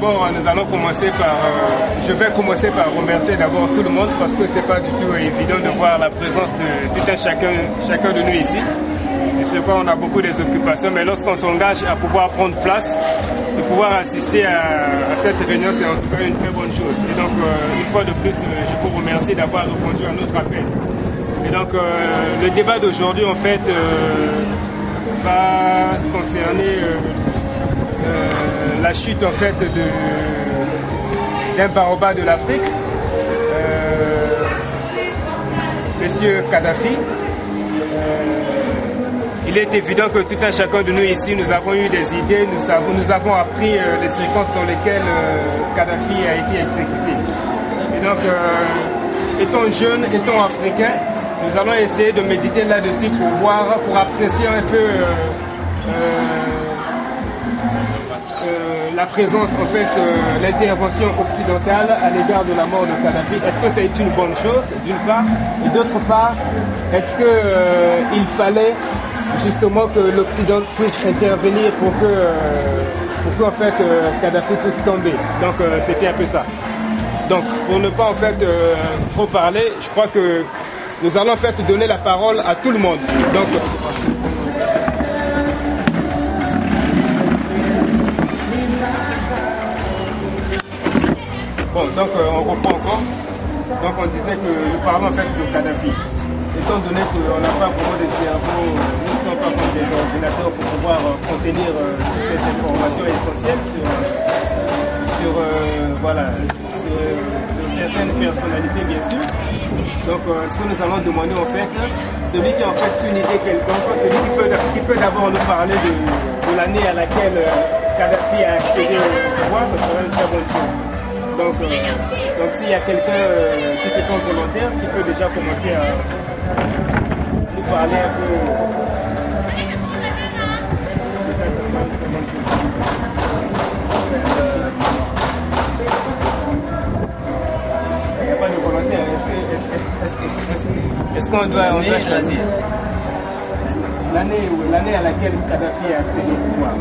d'abord, nous allons commencer par... je vais commencer par remercier d'abord tout le monde parce que c'est pas du tout évident de voir la présence de tout un chacun de nous ici. Je sais pas, on a beaucoup des occupations, mais lorsqu'on s'engage à pouvoir prendre place, de pouvoir assister à cette réunion, c'est en tout cas une très bonne chose. Et donc, une fois de plus, je vous remercie d'avoir répondu à notre appel. Et donc, le débat d'aujourd'hui, en fait, va concerner la chute, en fait, d'un baobab de l'Afrique, Monsieur Kadhafi. Il est évident que tout un chacun de nous ici, nous avons eu des idées, nous avons appris les séquences dans lesquelles Kadhafi a été exécuté. Et donc, étant jeunes, étant africains, nous allons essayer de méditer là-dessus pour apprécier un peu la présence, en fait, l'intervention occidentale à l'égard de la mort de Kadhafi. Est-ce que c'est une bonne chose, d'une part, et d'autre part, est-ce qu'il fallait justement que l'Occident puisse intervenir pour que en fait, Kadhafi puisse tomber. Donc c'était un peu ça. Donc pour ne pas en fait trop parler, je crois que nous allons en fait donner la parole à tout le monde. Donc, bon, donc on reprend encore. Donc on disait que nous parlons en fait de Kadhafi. Étant donné qu'on n'a pas vraiment de cerveau, nous ne sommes pas comme des ordinateurs pour pouvoir contenir toutes les informations essentielles sur certaines personnalités, bien sûr. Donc, ce que nous allons demander, en fait, celui qui a en fait une idée quelconque, celui qui peut d'abord nous parler de l'année à laquelle Kadhafi a accédé au pouvoir, ce serait une très bonne chose. Donc s'il y a quelqu'un qui se sent volontaire, qui peut déjà commencer à nous parler un peu de ça, ça sera une très bonne chose. Il n'y a pas de volontaire. Est-ce qu'on doit choisir l'année à laquelle Kadhafi a accédé au pouvoir?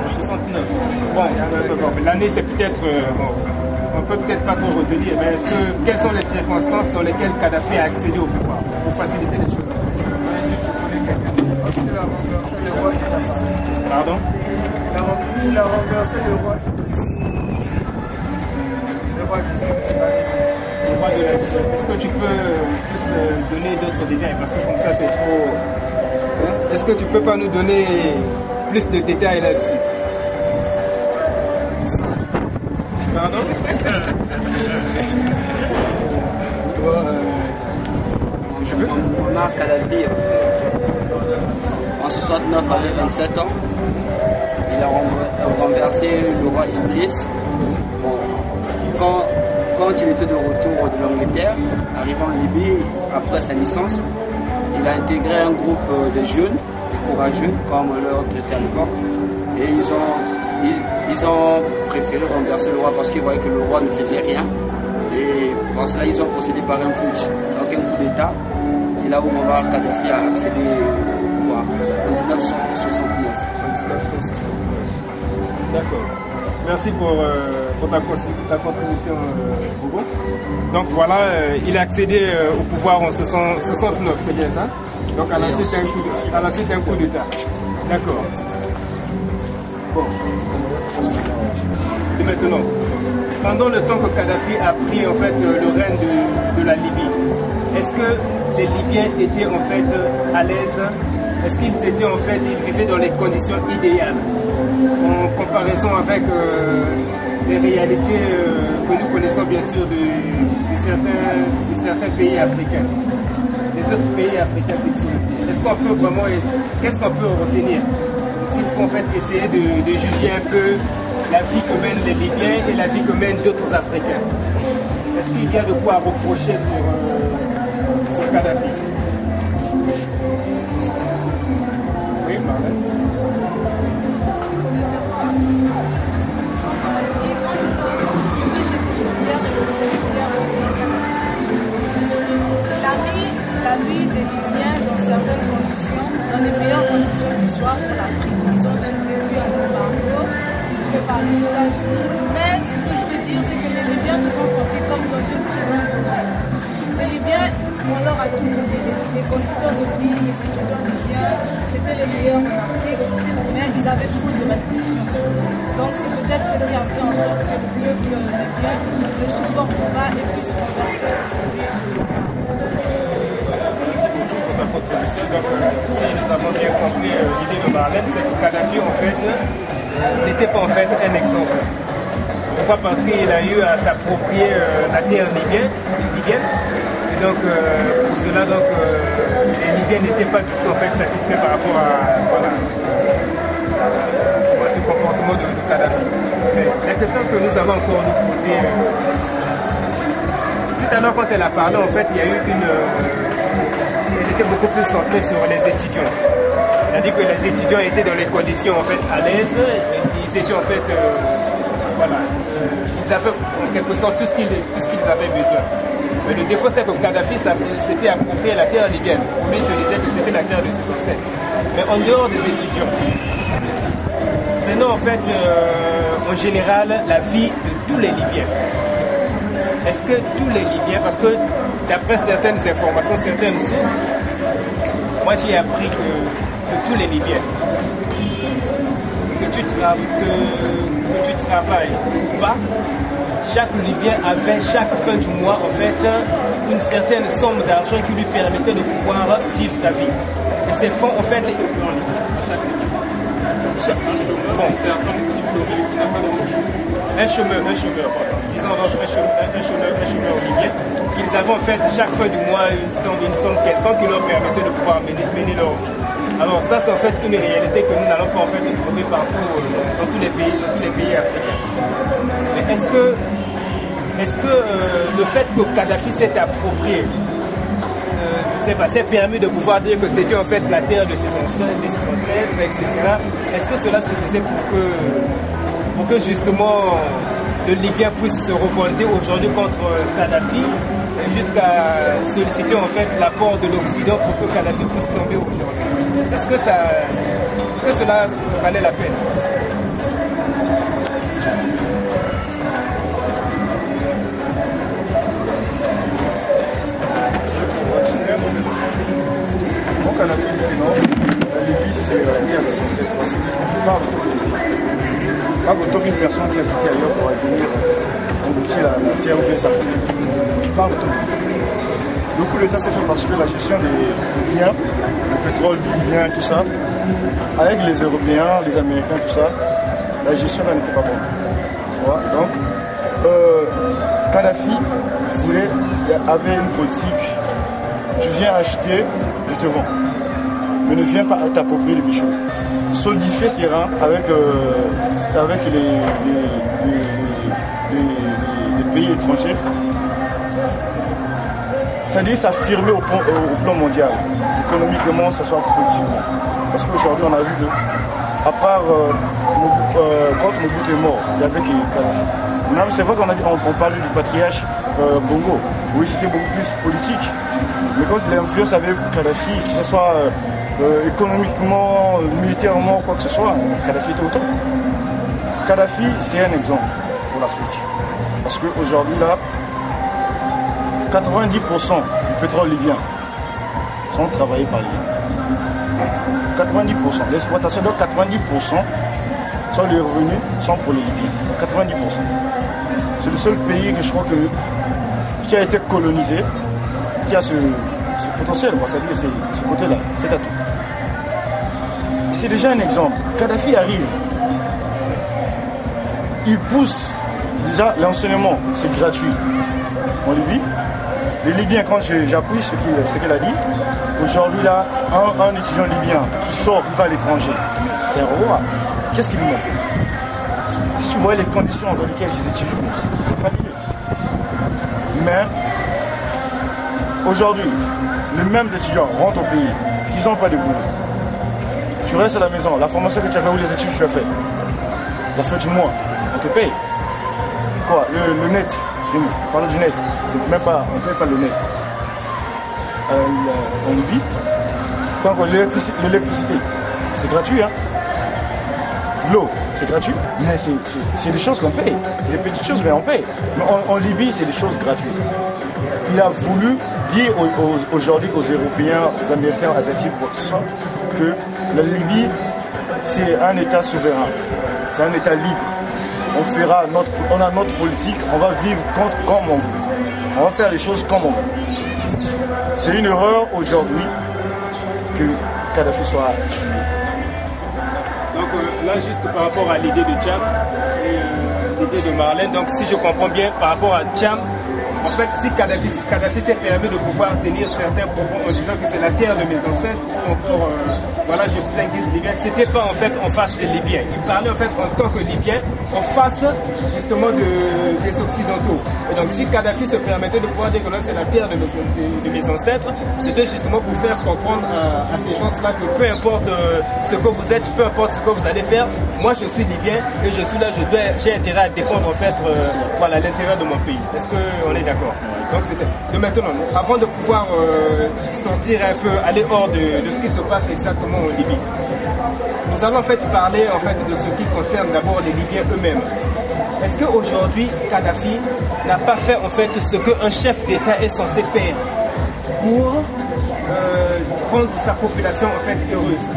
69. Bon, l'année c'est peut-être... on peut peut-être pas trop retenir, mais quelles sont les circonstances dans lesquelles Kadhafi a accédé au pouvoir pour faciliter les choses? Parce qu'il a renversé le roi Idriss. Pardon? Il a renversé le roi Idriss. Le roi de la Libye. Est-ce que tu peux plus donner d'autres détails? Parce que comme ça c'est trop... Hein? Est-ce que tu peux pas nous donner plus de détails là-dessus? Pardon? Omar Kadhafi, en 69 à 27 ans, il a renversé le roi Idriss. Bon, quand il était de retour de l'Angleterre, arrivant en Libye, après sa licence, il a intégré un groupe de jeunes, de courageux, comme leur traitait à l'époque, et ils ont préféré renverser le roi parce qu'ils voyaient que le roi ne faisait rien. Et pour cela, ils ont procédé par un putsch, donc un coup d'État. C'est là où Omar Kadhafi a accédé au pouvoir, en 1969. D'accord. Merci pour ta contribution, Bobo. Donc voilà, il a accédé au pouvoir en 69, c'est bien ça? Donc à la suite d'un coup d'État. D'accord. Bon. Et maintenant, pendant le temps que Kadhafi a pris en fait le règne de la Libye, est-ce que les Libyens étaient en fait à l'aise? Est-ce qu'ils étaient en fait, ils vivaient dans les conditions idéales en comparaison avec les réalités que nous connaissons bien sûr de certains pays africains? Les autres pays africains, est-ce qu'on peut vraiment, qu'est-ce qu'on peut retenir? S'il faut en fait essayer de juger un peu la vie que mènent les Libyens et la vie que mènent d'autres Africains. Est-ce qu'il y a de quoi reprocher sur Kadhafi? Oui, Marlène. La vie des Libyens dans certaines conditions, dans les meilleures conditions d'histoire pour l'Afrique. Ils conditions de vie des étudiants libyens, c'était les meilleurs en Afrique, mais ils avaient trop de restrictions. Donc c'est peut-être ce qui a fait en sorte que le peuple libyen ne supporte pas et puisse renverser aujourd'hui. Donc, si nous avons bien compris l'idée de Marlène, c'est que Kadhafi en fait n'était pas en fait un exemple. Pourquoi? Parce qu'il a eu à s'approprier la terre libyenne. Et donc pour cela les Libyens n'étaient pas du tout en fait satisfaits par rapport à, voilà, à ce comportement de Kadhafi. Mais la question que nous allons encore nous poser, tout à l'heure quand elle a parlé, en fait il y a eu elle était beaucoup plus centrée sur les étudiants. Elle a dit que les étudiants étaient dans les conditions en fait à l'aise, ils étaient en fait voilà, ils avaient en quelque sorte tout ce qu'ils avaient besoin. Mais le défaut c'est que Kadhafi s'était approprié la terre libyenne. Pour lui il se disait que c'était la terre de ses ancêtres. Mais en dehors des étudiants, maintenant en fait en général la vie de tous les Libyens. Est-ce que tous les Libyens, parce que d'après certaines informations, certaines sources, moi j'ai appris que tous les Libyens, que tu travailles ou pas, chaque Libyen avait chaque fin du mois en fait une certaine somme d'argent qui lui permettait de pouvoir vivre sa vie. Et ces fonds en fait, un chômeur, disons donc un chômeur libyen, qu'ils avaient en fait chaque fin du mois une somme quelconque qui leur permettait de pouvoir mener leur vie. Alors ça c'est en fait une réalité que nous n'allons pas en fait trouver partout dans tous les pays africains. Mais est-ce que le fait que Kadhafi s'est approprié, je sais pas, s'est permis de pouvoir dire que c'était en fait la terre de ses ancêtres, etc. Est-ce que cela suffisait pour que justement le Libyen puisse se révolter aujourd'hui contre Kadhafi jusqu'à solliciter en fait l'apport de l'Occident pour que Kadhafi puisse tomber aujourd'hui? Est-ce que cela valait la peine? Kadhafi dit non, la Libye c'est la terre de ses ancêtres. Parce que pas aucune personne qui habite ailleurs pour venir emboutir la terre ou bien sa famille. Pas autant. Le coup d'État s'est fait parce que la gestion des biens, le pétrole libyen, tout ça, avec les Européens, les Américains, tout ça, la gestion là n'était pas bonne. Tu vois? Donc, Kadhafi avait une politique, tu viens acheter, je te vends. Mais ne viens pas t'approprier de mes choses. Solidifier ses rangs avec les pays étrangers, c'est-à-dire s'affirmer au plan mondial, économiquement, ce soit politiquement. Parce qu'aujourd'hui, on a vu que, à part quand Mobutu est mort, il y avait Kadhafi. C'est vrai qu'on parlait du patriarche Bongo. Oui, c'était beaucoup plus politique. Mais quand l'influence avait Kadhafi, que ce soit économiquement, militairement, quoi que ce soit, Kadhafi était autant. Kadhafi, c'est un exemple pour l'Afrique. Parce qu'aujourd'hui, là, 90% du pétrole libyen sont travaillés par les Libyens. 90%. L'exploitation de 90% sont les revenus sont pour les Libyens. 90%. C'est le seul pays que je crois qui a été colonisé, qui a ce potentiel, c'est-à-dire ce côté-là, cet atout. C'est déjà un exemple. Kadhafi arrive, il pousse déjà l'enseignement, c'est gratuit en Libye. Les Libyens, quand j'appuie ce qu'il a dit, aujourd'hui là, un étudiant libyen qui sort, il va à l'étranger, c'est un roi. Qu'est-ce qu'il lui manque? Si tu voyais les conditions dans lesquelles ils étudient, tu peux pas l'idée. Mais aujourd'hui, les mêmes étudiants rentrent au pays, ils n'ont pas de boulot. Tu restes à la maison, la formation que tu as fait ou les études que tu as fait, la fin du mois, on te paye. Quoi? Le net, parlons du net, c'est même pas, on ne paye pas le net. En Libye, l'électricité, c'est gratuit, hein. L'eau, c'est gratuit, mais c'est des choses qu'on paye. Des petites choses, mais on paye. Mais en Libye, c'est des choses gratuites. il a voulu dire aujourd'hui aux Européens, aux Américains, aux Asiatiques, que la Libye, c'est un État souverain, c'est un État libre. On a notre politique, on va vivre comme on veut. On va faire les choses comme on veut. C'est une erreur aujourd'hui que Kadhafi soit tué. Donc là, juste par rapport à l'idée de Cham, l'idée de Marlène, donc si je comprends bien, par rapport à Cham, en fait, si Kadhafi s'est permis de pouvoir tenir certains propos en disant que c'est la terre de mes ancêtres, ou encore, voilà, je suis un guide libyen, c'était pas en fait en face des Libyens. Il parlait en fait en tant que Libyen, en face justement des Occidentaux. Et donc, si Kadhafi se permettait de pouvoir dire que là, c'est la terre de mes ancêtres, c'était justement pour faire comprendre à ces gens-là que peu importe ce que vous êtes, peu importe ce que vous allez faire, moi je suis Libyen et je suis là, j'ai intérêt à défendre en fait voilà, l'intérêt de mon pays. Est-ce qu'on est d'accord? Donc c'était de maintenant, avant de pouvoir sortir un peu, aller hors de ce qui se passe exactement en Libye, nous allons en fait parler en fait de ce qui concerne d'abord les Libyens eux-mêmes. Est-ce qu'aujourd'hui Kadhafi n'a pas fait en fait ce qu'un chef d'État est censé faire pour rendre sa population en fait heureuse?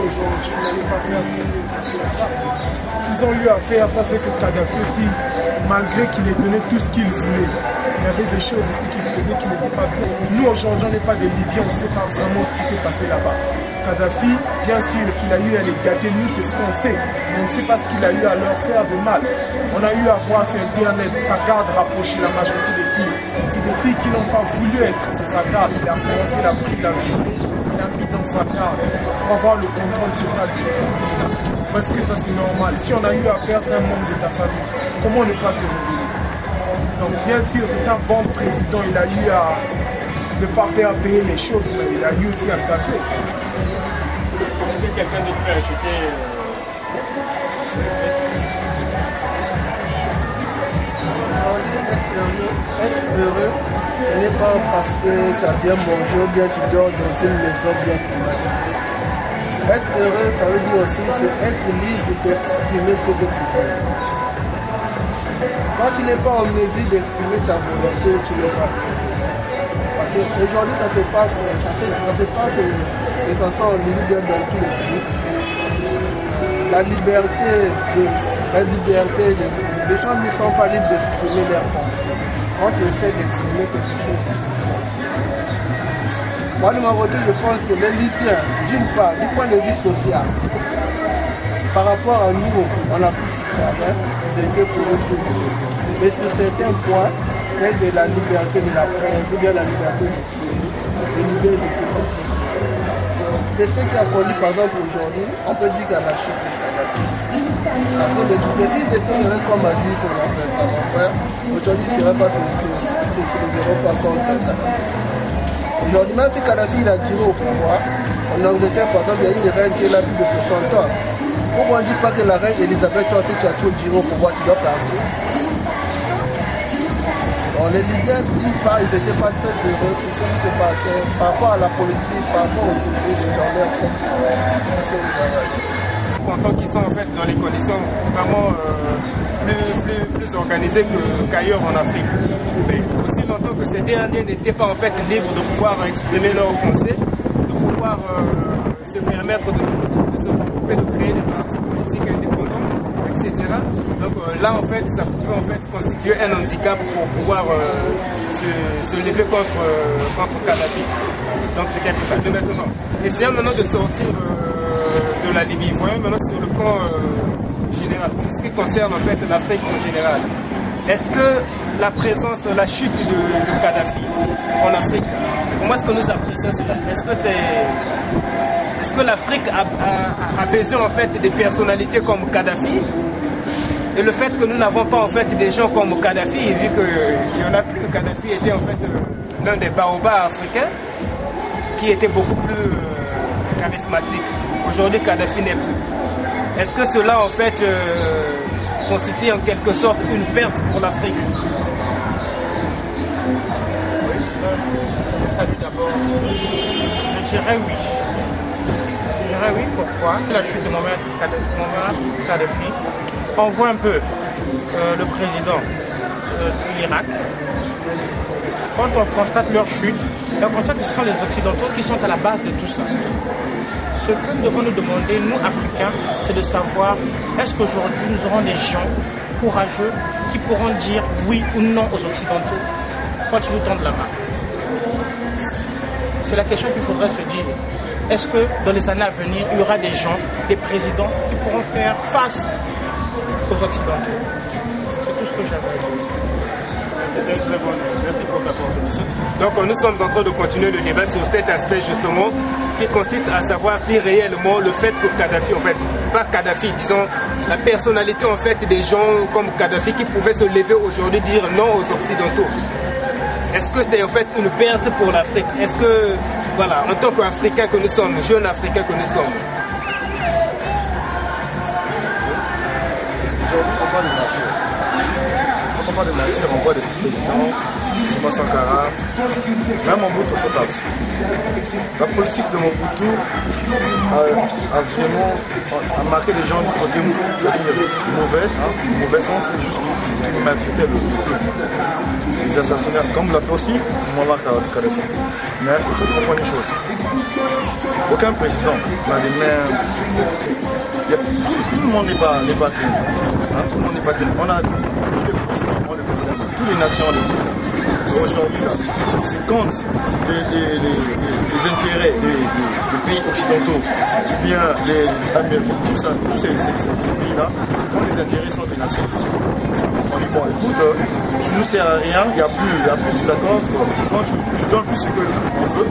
Aujourd'hui, ils n'allaient pas faire ce qui s'est passé là-bas. S'ils ont eu à faire ça, c'est que Kadhafi aussi, malgré qu'il ait donné tout ce qu'il voulait, il y avait des choses aussi qu'il faisait qui n'étaient pas bien. Nous, aujourd'hui, on n'est pas des Libyens, on ne sait pas vraiment ce qui s'est passé là-bas. Kadhafi, bien sûr qu'il a eu à les gâter, nous, c'est ce qu'on sait. Mais on ne sait pas ce qu'il a eu à leur faire de mal. On a eu à voir sur Internet sa garde rapprochée, la majorité des filles. C'est des filles qui n'ont pas voulu être de sa garde. Il a forcé, il a pris la vie. Il a mis dans sa garde pour avoir le contrôle total de cette fille-là. Parce que ça c'est normal. Si on a eu à faire, c'est un membre de ta famille. Comment ne pas te révéler? Donc bien sûr, c'est un bon président. Il a eu à ne pas faire payer les choses, mais il a eu aussi à taffer. Est-ce que quelqu'un d'autre peut ajouter Être heureux, ce n'est pas parce que tu as bien mangé ou bien tu dors dans une maison bien climatisée. Être heureux, ça veut dire aussi c'est être libre d'exprimer ce que tu veux. Quand tu n'es pas en mesure d'exprimer ta volonté, tu n'es pas heureux. Parce qu'aujourd'hui, ça se passe de façon en Libye dans tous les pays. La liberté, les gens ne sont pas libres d'exprimer leurs pensées. Quand tu essaies d'exprimer quelque chose, moi de mon côté, je pense que les Libyens, d'une part, du point de vue social, par rapport à nous, en Afrique subsaharienne, c'est que pour eux tout. Mais sur certains points, tels de la liberté de la presse, ou bien la liberté de les Libyens étaient pas plus. C'est ce qui a conduit, par exemple, aujourd'hui, on peut dire qu'à la chute de Kadhafi. Parce que les Libyens, s'ils étaient heureux, comme a dit mon frère, aujourd'hui, ils ne seraient pas solidaires pas contre Kadhafi. Aujourd'hui, même si Kadhafi il a tiré au pouvoir, en Angleterre, par exemple, il y a une reine qui est là plus de 60 ans. Pourquoi on ne dit pas que la reine Elisabeth, toi, si tu as toujours tiré au pouvoir, tu dois partir? Bon, les Libyens, d'une part, ils n'étaient pas très heureux sur ce qui se passait par rapport à la politique, par rapport aux idées dans leur tant qu'ils sont en fait dans les conditions extrêmement plus organisées qu'ailleurs en Afrique. Mais aussi longtemps que ces derniers n'étaient pas en fait libres de pouvoir exprimer leurs pensées, de pouvoir se permettre de se regrouper, de créer des partis politiques indépendants, etc. Donc là en fait ça pouvait en fait constituer un handicap pour pouvoir se lever contre Kadhafi. Donc c'était un peu ça. De maintenant, essayons maintenant de sortir de la Libye. Voyons maintenant sur le plan général, tout ce qui concerne en fait l'Afrique en général. Est-ce que la présence, la chute de Kadhafi en Afrique, comment est-ce que nous apprécions cela? Est-ce que l'Afrique a besoin en fait des personnalités comme Kadhafi? Et le fait que nous n'avons pas en fait des gens comme Kadhafi, vu qu'il n'y en a plus, Kadhafi était en fait l'un des baobabs africains qui était beaucoup plus charismatique. Aujourd'hui, Kadhafi n'est plus. Est-ce que cela en fait constitue en quelque sorte une perte pour l'Afrique? Salut d'abord. Je dirais oui. Je dirais oui, pourquoi? La chute de Mohamed Kadhafi, on voit un peu le président de l'Irak. Quand on constate leur chute, on constate que ce sont les Occidentaux qui sont à la base de tout ça. Ce que nous devons nous demander, nous Africains, c'est de savoir est-ce qu'aujourd'hui nous aurons des gens courageux qui pourront dire oui ou non aux Occidentaux quand ils nous tendent la main. C'est la question qu'il faudrait se dire. Est-ce que dans les années à venir, il y aura des gens, des présidents qui pourront faire face aux Occidentaux? C'est tout ce que j'avais à dire. C'est très bon. Merci pour ta contribution. Donc nous sommes en train de continuer le débat sur cet aspect justement qui consiste à savoir si réellement le fait que Kadhafi, en fait, pas Kadhafi, disons la personnalité en fait des gens comme Kadhafi qui pouvaient se lever aujourd'hui dire non aux Occidentaux. Est-ce que c'est en fait une perte pour l'Afrique? Est-ce que, voilà, en tant qu'Africains que nous sommes, jeunes Africains que nous sommes? Aujourd'hui, on parle de nature. Quand on parle de nature, on voit des présidents, Thomas Sankara, même Mobutu Sese. La politique de Mobutu a vraiment marqué les gens du côté, c'est-à-dire mauvais sens, c'est juste qu'il maltraitait le peuple. Les assassinats, comme l'a fait aussi Muammar Kadhafi. Mais il faut comprendre une chose. Aucun président n'a des mains. Tout le monde n'est pas clean. Tout le monde n'est pas clean. On a tous les présidents, on les problèmes, toutes les nations. Aujourd'hui, c'est contre les intérêts des pays occidentaux, ou bien les Américains, tout ça, tous ces pays-là, quand les intérêts sont des nations. On dit, bon, écoute, tu ne nous sers à rien, il n'y a plus des accords. Quand tu donnes plus ce qu'on veut,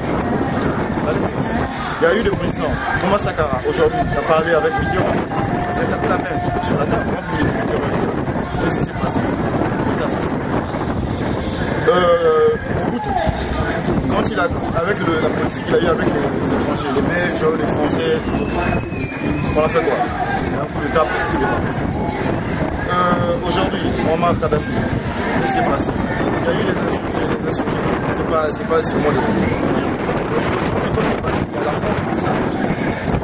il y a eu des présidents, Thomas Sankara, aujourd'hui, il a parlé avec Mitterrand, il a tapé la main sur la table, quand il est Mitterrand. Qu'est-ce qui s'est passé? Mobutu, quand il a, avec la politique qu'il a eu avec les étrangers, les Belges, les Français, on a fait quoi? Il y a un coup d'état pour foutre les partis. Aujourd'hui, Muammar Kadhafi, qu'est-ce qui s'est passé? Il y a eu les insurgés. C'est pas seulement des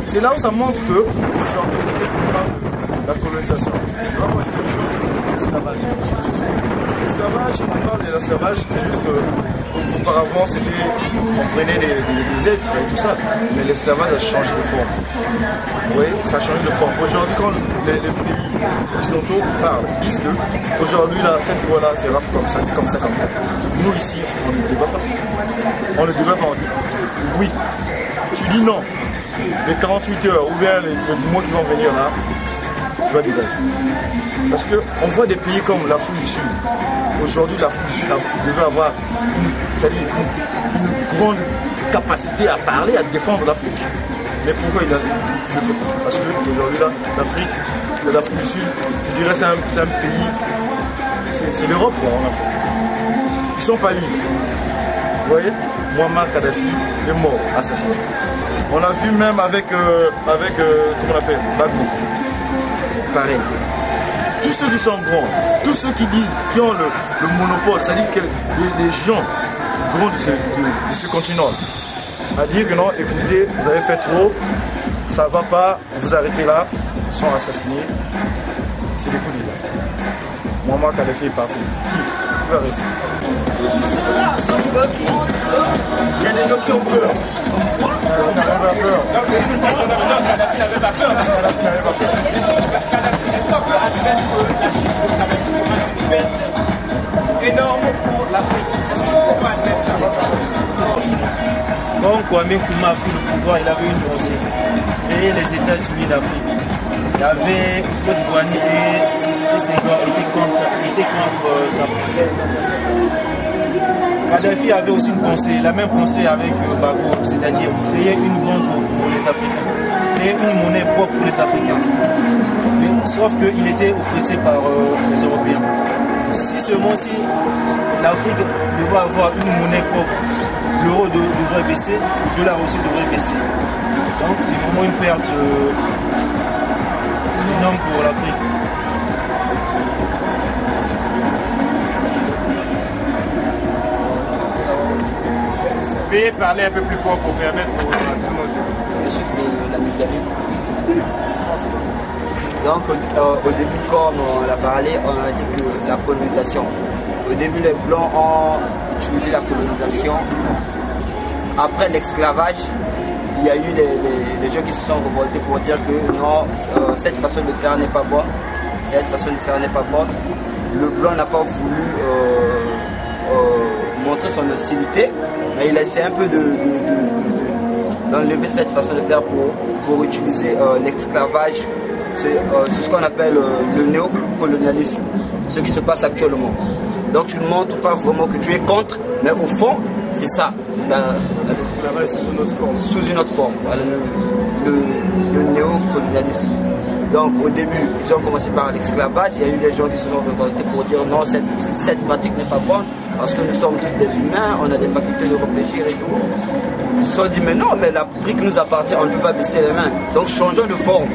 c'est là où ça montre que, aujourd'hui, peut-être qu'on parle de la colonisation. Moi, je fais une chose, l'esclavage. L'esclavage, on parle de l'esclavage, juste auparavant, c'était, on prenait des êtres et tout ça, mais l'esclavage a changé de forme. Oui, ça a changé de forme. Aujourd'hui, quand les pays occidentaux parlent, ils disent qu'aujourd'hui, cette loi-là, c'est raf comme ça. Nous, ici, on ne débat pas. On ne débat pas, on dit oui. Tu dis non. Les 48 heures ou bien les mois qui vont venir là, tu vas dégager. Parce qu'on voit des pays comme l'Afrique du Sud. Aujourd'hui, l'Afrique du Sud devait avoir une grande capacité à parler, à défendre l'Afrique. Mais pourquoi il le fait pas? Parce qu'aujourd'hui, l'Afrique du Sud, je dirais c'est un pays, c'est l'Europe en Afrique. Ils ne sont pas libres. Vous voyez, Muammar Kadhafi est mort, assassiné. On a vu même avec comment on appelle, Bagbo. Pareil. Tous ceux qui sont grands, tous ceux qui ont le monopole, c'est-à-dire que les gens grands de ce continent, à dire que non, écoutez, vous avez fait trop, ça va pas, vous arrêtez là, ils sont assassinés. C'est des coups d'État. Muammar Kadhafi est parti. Qui va rester? Il y a des gens qui ont peur. On n'avait pas peur. Kadhafi n'avait pas peur. Est-ce qu'on peut admettre que la Chine de Kadhafi sera une perte énorme pour l'Afrique? Est-ce qu'on peut admettre ça? Quand Kwame Nkrumah a pris le pouvoir, il avait une pensée, créer les États-Unis d'Afrique. Il y avait Claude Boigny et Senghor étaient contre sa pensée. Kadhafi avait aussi une pensée, la même pensée avec Bagbo, c'est-à-dire créer une banque pour les Africains, créer une monnaie propre pour les Africains. Mais, sauf qu'il était oppressé par les Européens. Si seulement si l'Afrique devait avoir une monnaie propre, l'euro devrait baisser, le dollar aussi devrait baisser. Donc c'est vraiment une perte énorme pour l'Afrique. Veuillez parler un peu plus fort pour permettre à tout le monde. Le chef de la Bulgarie Donc au début, comme on l'a parlé, on a dit que la colonisation. Au début, les Blancs ont utilisé la colonisation. Après l'esclavage, il y a eu des gens qui se sont révoltés pour dire que non, cette façon de faire n'est pas bonne. Cette façon de faire n'est pas bonne. Le Blanc n'a pas voulu montrer son hostilité, mais il a essayé un peu d'enlever cette façon de faire pour utiliser l'esclavage. C'est ce qu'on appelle le néocolonialisme, ce qui se passe actuellement. Donc tu ne montres pas vraiment que tu es contre, mais au fond, c'est ça. L'esclavage sous une autre forme. Sous une autre forme, voilà, le néocolonialisme. Donc au début, ils ont commencé par l'esclavage. Il y a eu des gens qui se sont révoltés pour dire non, cette pratique n'est pas bonne, parce que nous sommes tous des humains, on a des facultés de réfléchir et tout. Ils se sont dit mais non, mais l'Afrique nous appartient, on ne peut pas baisser les mains. Donc changeons de forme.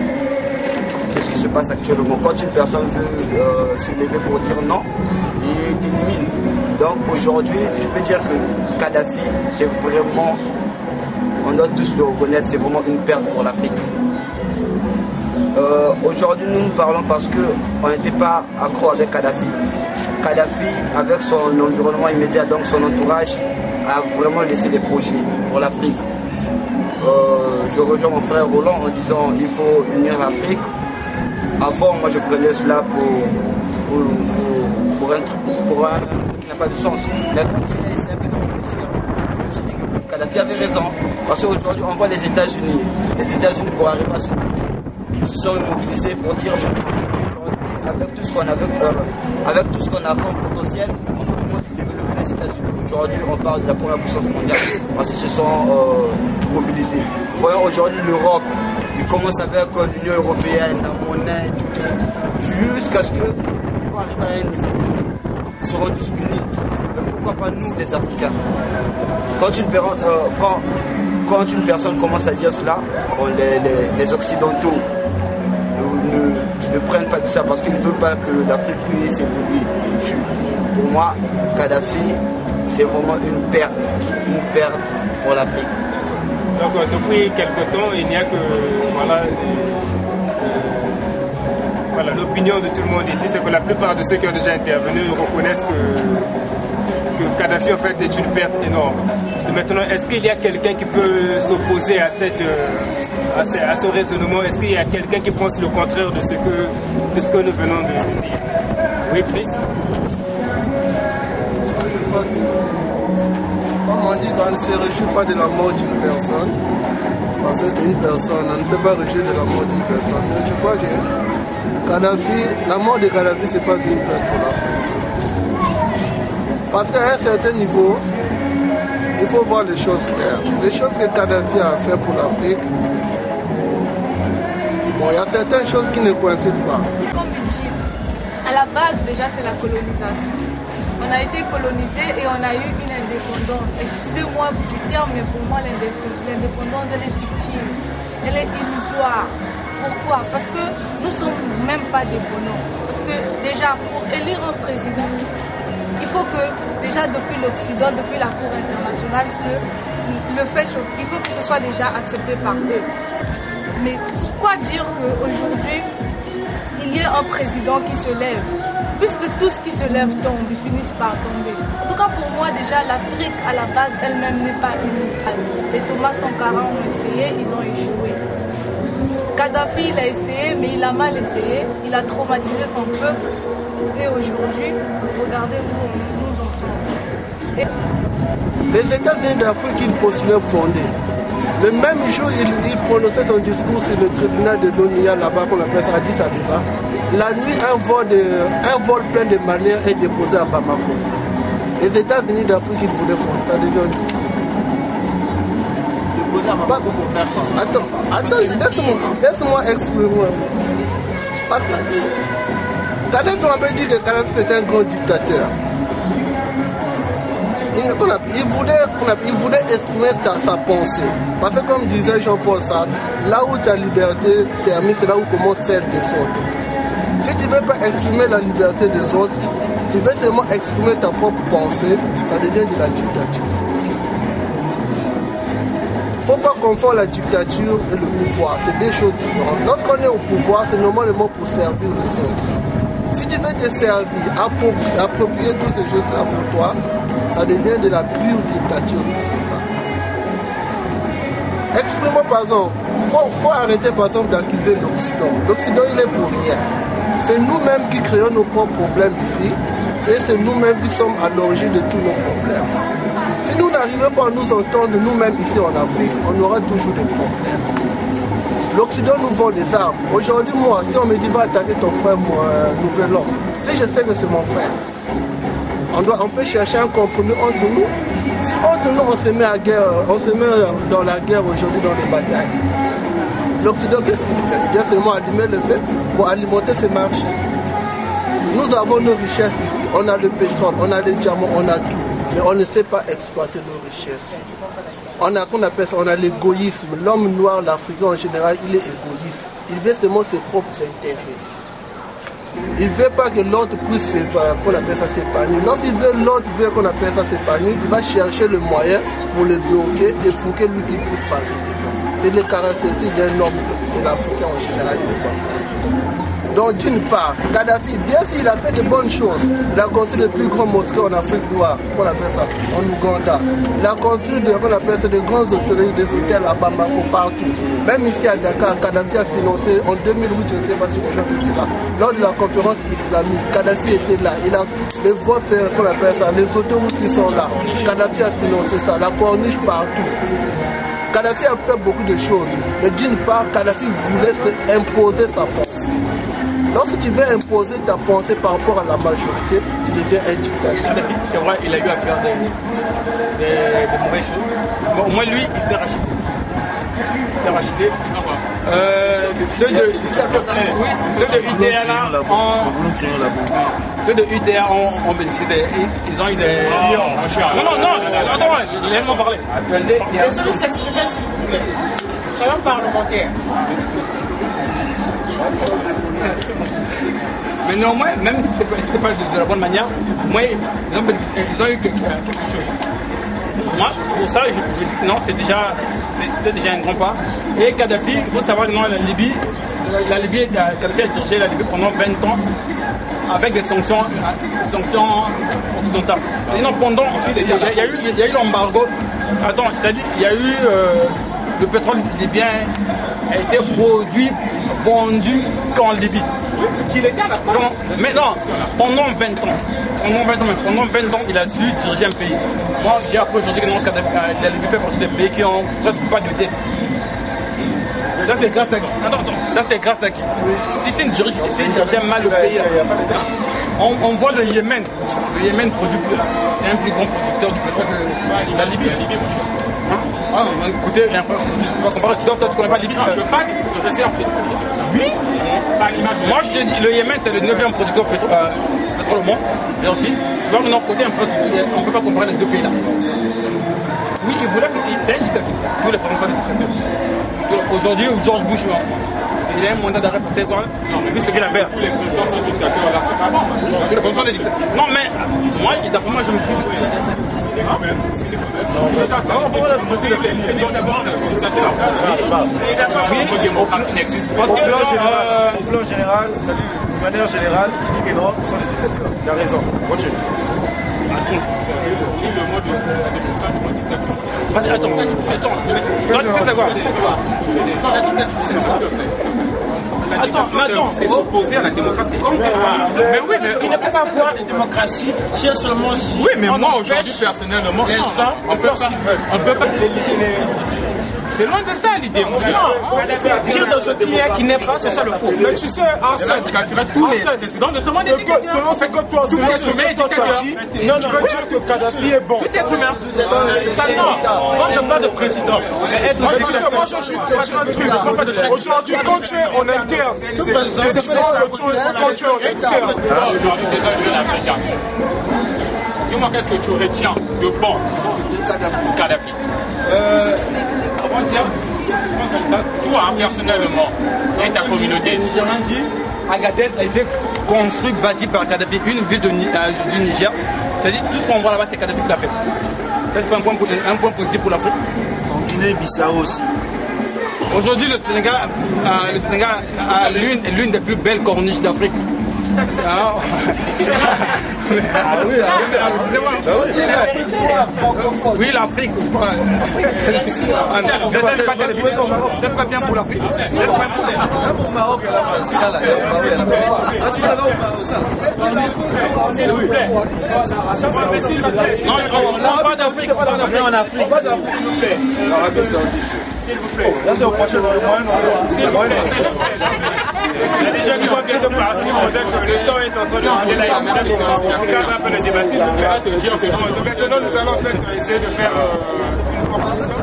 C'est ce qui se passe actuellement. Quand une personne veut se lever pour dire non, il t'élimine. Donc aujourd'hui, je peux dire que Kadhafi, c'est vraiment, on doit tous le reconnaître, c'est vraiment une perte pour l'Afrique. Aujourd'hui, nous parlons parce qu'on n'était pas accro avec Kadhafi. Kadhafi, avec son environnement immédiat, donc son entourage, a vraiment laissé des projets pour l'Afrique. Je rejoins mon frère Roland en disant qu'il faut unir l'Afrique. Avant, moi je prenais cela pour un truc qui n'a pas de sens. Mais quand il a essayé un peu de réfléchir, je me suis dit que Kadhafi avait raison. Parce qu'aujourd'hui, on voit les États-Unis. Les États-Unis, pour arriver à ce but, ils se sont mobilisés pour dire avec tout ce qu'on a comme potentiel, on peut vraiment développer les États-Unis. Aujourd'hui, on parle de la première puissance mondiale parce qu'ils se sont mobilisés. Voyons aujourd'hui l'Europe. Ils commencent avec l'Union européenne, la monnaie, jusqu'à ce qu'ils vont arriver à un niveau. Ils seront tous unis. Mais pourquoi pas nous, les Africains? Quand une personne commence à dire cela, les Occidentaux ne prennent pas tout ça parce qu'ils ne veulent pas que l'Afrique puisse évoluer. Pour moi, Kadhafi, c'est vraiment une perte pour l'Afrique. Donc depuis quelque temps, il n'y a que l'opinion de tout le monde ici, c'est que la plupart de ceux qui ont déjà intervenu reconnaissent que Kadhafi en fait est une perte énorme. Et maintenant, est-ce qu'il y a quelqu'un qui peut s'opposer à ce raisonnement? Est-ce qu'il y a quelqu'un qui pense le contraire de ce que nous venons de dire? Oui, Chris? Comme on dit, on ne se réjouit pas de la mort d'une personne, parce que c'est une personne, on ne peut pas réjouir de la mort d'une personne. Mais je crois que la mort de Kadhafi, c'est pas une perte pour l'Afrique. Parce qu'à un certain niveau, il faut voir les choses claires. Les choses que Kadhafi a fait pour l'Afrique, bon, il y a certaines choses qui ne coïncident pas. Comme il dit, à la base déjà c'est la colonisation. On a été colonisé et on a eu une indépendance. Excusez-moi du terme, mais pour moi l'indépendance elle est fictive, elle est illusoire. Pourquoi? Parce que nous ne sommes même pas des bonhommes. Parce que déjà pour élire un président, il faut que déjà depuis l'Occident, depuis la Cour internationale, il faut que ce soit déjà accepté par eux. Mais pourquoi dire qu'aujourd'hui, il y ait un président qui se lève? Puisque tout ce qui se lève tombe, ils finissent par tomber. En tout cas, pour moi, déjà, l'Afrique, à la base, elle-même n'est pas unie. Les Thomas Sankara ont essayé, ils ont échoué. Kadhafi, il a essayé, mais il a mal essayé. Il a traumatisé son peuple. Et aujourd'hui, regardez où nous en sommes. Les États-Unis d'Afrique, ils postulaient fondés. Le même jour, il prononçait son discours sur le tribunal de l'ONU là-bas, qu'on appelle ça Addis Abeba. La nuit, un vol plein de Maliens est déposé à Bamako. Les États-Unis d'Afrique, ils voulaient fondre. Ça devient du tout. Déposer à Bamako pour faire quoi? Attends, laisse-moi exprimer. Parce que Kadhafi, on peut dire que Kadhafi c'était un grand dictateur. Il voulait exprimer sa pensée. Parce que comme disait Jean-Paul Sartre, là où ta liberté termine, c'est là où commence celle des autres. Si tu ne veux pas exprimer la liberté des autres, tu veux seulement exprimer ta propre pensée, ça devient de la dictature. ne faut pas confondre la dictature et le pouvoir. C'est deux choses différentes. Lorsqu'on est au pouvoir, c'est normalement pour servir les autres. Si tu veux te servir, approprier toutes ces choses-là pour toi, ça devient de la pure dictature. C'est ça. Exprime-moi par exemple, il faut arrêter par exemple d'accuser l'Occident. L'Occident, il est pour rien. C'est nous-mêmes qui créons nos propres problèmes ici. C'est nous-mêmes qui sommes à l'origine de tous nos problèmes. Si nous n'arrivons pas à nous entendre nous-mêmes ici en Afrique, on aura toujours des problèmes. L'Occident nous vend des armes. Aujourd'hui, moi, si on me dit va attaquer ton frère Nouvel An, si je sais que c'est mon frère, on peut chercher un compromis entre nous. Si entre nous on se met dans la guerre aujourd'hui, dans les batailles, l'Occident, qu'est-ce qu'il fait? Il vient seulement allumer le feu pour alimenter ses marchés. Nous avons nos richesses ici. On a le pétrole, on a les diamants, on a tout. Mais on ne sait pas exploiter nos richesses. On a, qu'on appelle ça, on a l'égoïsme. L'homme noir, l'Africain en général, il est égoïste. Il veut seulement ses propres intérêts. Il ne veut pas que l'autre puisse s'épanouir. Lorsqu'il veut l'autre veut qu'on appelle ça s'épanouir, il va chercher le moyen pour le bloquer et pour que lui qui puisse passer. C'est les caractéristiques d'un homme de l'Africain en général, il est comme ça. Donc d'une part, Kadhafi, bien s'il a fait de bonnes choses, il a construit le plus grand mosquée en Afrique noire, qu'on appelle ça, en Ouganda. Il a construit qu'on appelle ça, de grands hôtels, des hôtels à Bamako partout. Même ici à Dakar, Kadhafi a financé en 2008, je ne sais pas si les gens étaient là, lors de la conférence islamique, Kadhafi était là. Il a les voies ferrées, qu'on appelle ça, les autoroutes qui sont là. Kadhafi a financé ça, la corniche partout. Kadhafi a fait beaucoup de choses. Mais d'une part, Kadhafi voulait imposer sa pensée. Lorsque tu veux imposer ta pensée par rapport à la majorité, tu deviens un dictateur. C'est vrai, il a eu à faire des mauvaises choses. Mais au moins lui, il s'est racheté. Il s'est racheté. Ceux de UDA ceux de UDA ont bénéficié ils ont eu des... Non, attends, laisse-moi parler. Laissez-nous s'exprimer s'il vous plaît. Soyons parlementaires. Mais néanmoins, même si ce n'était pas de la bonne manière, moi, ils ont eu quelque chose. Moi, pour ça, je me dis que non, c'était déjà un grand pas. Et Kadhafi, il faut savoir que non, Kadhafi a dirigé la Libye pendant 20 ans avec des sanctions occidentales. Et non, pendant, il y a eu l'embargo. Attends, c'est-à-dire, il y a eu le pétrole libyen a été produit, vendu qu'en Libye. Mais non, pendant 20 ans, il a su diriger un pays. Moi, j'ai appris aujourd'hui que la Libye fait partie des pays qui ont presque pas de dette. Ça, c'est grâce à qui? Ça, c'est grâce à qui? Si c'est une dirigeait mal le pays, on voit le Yémen. Le Yémen produit plus. C'est un plus grand producteur du pétrole que la Libye. Écoutez, il y a un problème. Toi, tu connais pas la Libye? Je veux pas que réserve. Oui. Moi, je te dis, le Yémen, c'est le 9e producteur de pétrole au monde. Et aussi, tu vois, de notre côté, on ne peut pas comparer les deux pays là. Oui, il voulait que c'est un dictateur. Tous les présidents sont des dictateurs. Aujourd'hui, George Bush, il a un mandat d'arrêt pour faire quoi? Non, mais vu ce qu'il a fait. Tous les présidents sont dictateurs, là, c'est pas bon. Tous les présidents sont des dictateurs. Non, mais moi, d'après moi, je me suis dit. Au plan général, de manière générale, et non, sont des dictateurs. Il a raison. Continue. Attends, toi tu sais quoi? Attends, c'est opposé à la démocratie. Mais oui, mais il ne peut pas avoir de démocratie si seulement si. Oui, mais moi aujourd'hui personnellement, on peut pas l'éliminer. C'est loin de ça l'idée. Non, dire dans un pays qui n'est pas, c'est ça le faux. Mais tu sais, Arsène, tous les présidents de ce monde. Selon ce que toi, tu as dit, tu veux dire que Kadhafi est bon. Tout est humain. Quand je parle de président, moi je suis un truc. Aujourd'hui, quand tu es en interne, c'est différent que quand tu es en externe. Aujourd'hui, tu es un jeune Africain. Dis-moi, qu'est-ce que tu retiens de bon sur Kadhafi? Toi, personnellement, et ta communauté, Agadez a été construit, bâti par Kadhafi, une ville du Niger. C'est-à-dire tout ce qu'on voit là-bas, c'est Kadhafi qui l'a fait. Ça, c'est pas un point positif pour l'Afrique. Guinée-Bissau aussi. Aujourd'hui, le Sénégal a l'une des plus belles corniches d'Afrique. Ah oui, oui, l'Afrique. C'est pas bien pour l'Afrique. Même au Maroc, c'est ça là. Non, pas d'Afrique. En Afrique. S'il vous plaît. Là, c'est au prochain s'il vous plaît. Il y a des gens qui vont bientôt partir. Le temps est en train de filer là. On cadre un peu le débat. S'il vous plaît. Maintenant, nous allons essayer de faire une conclusion.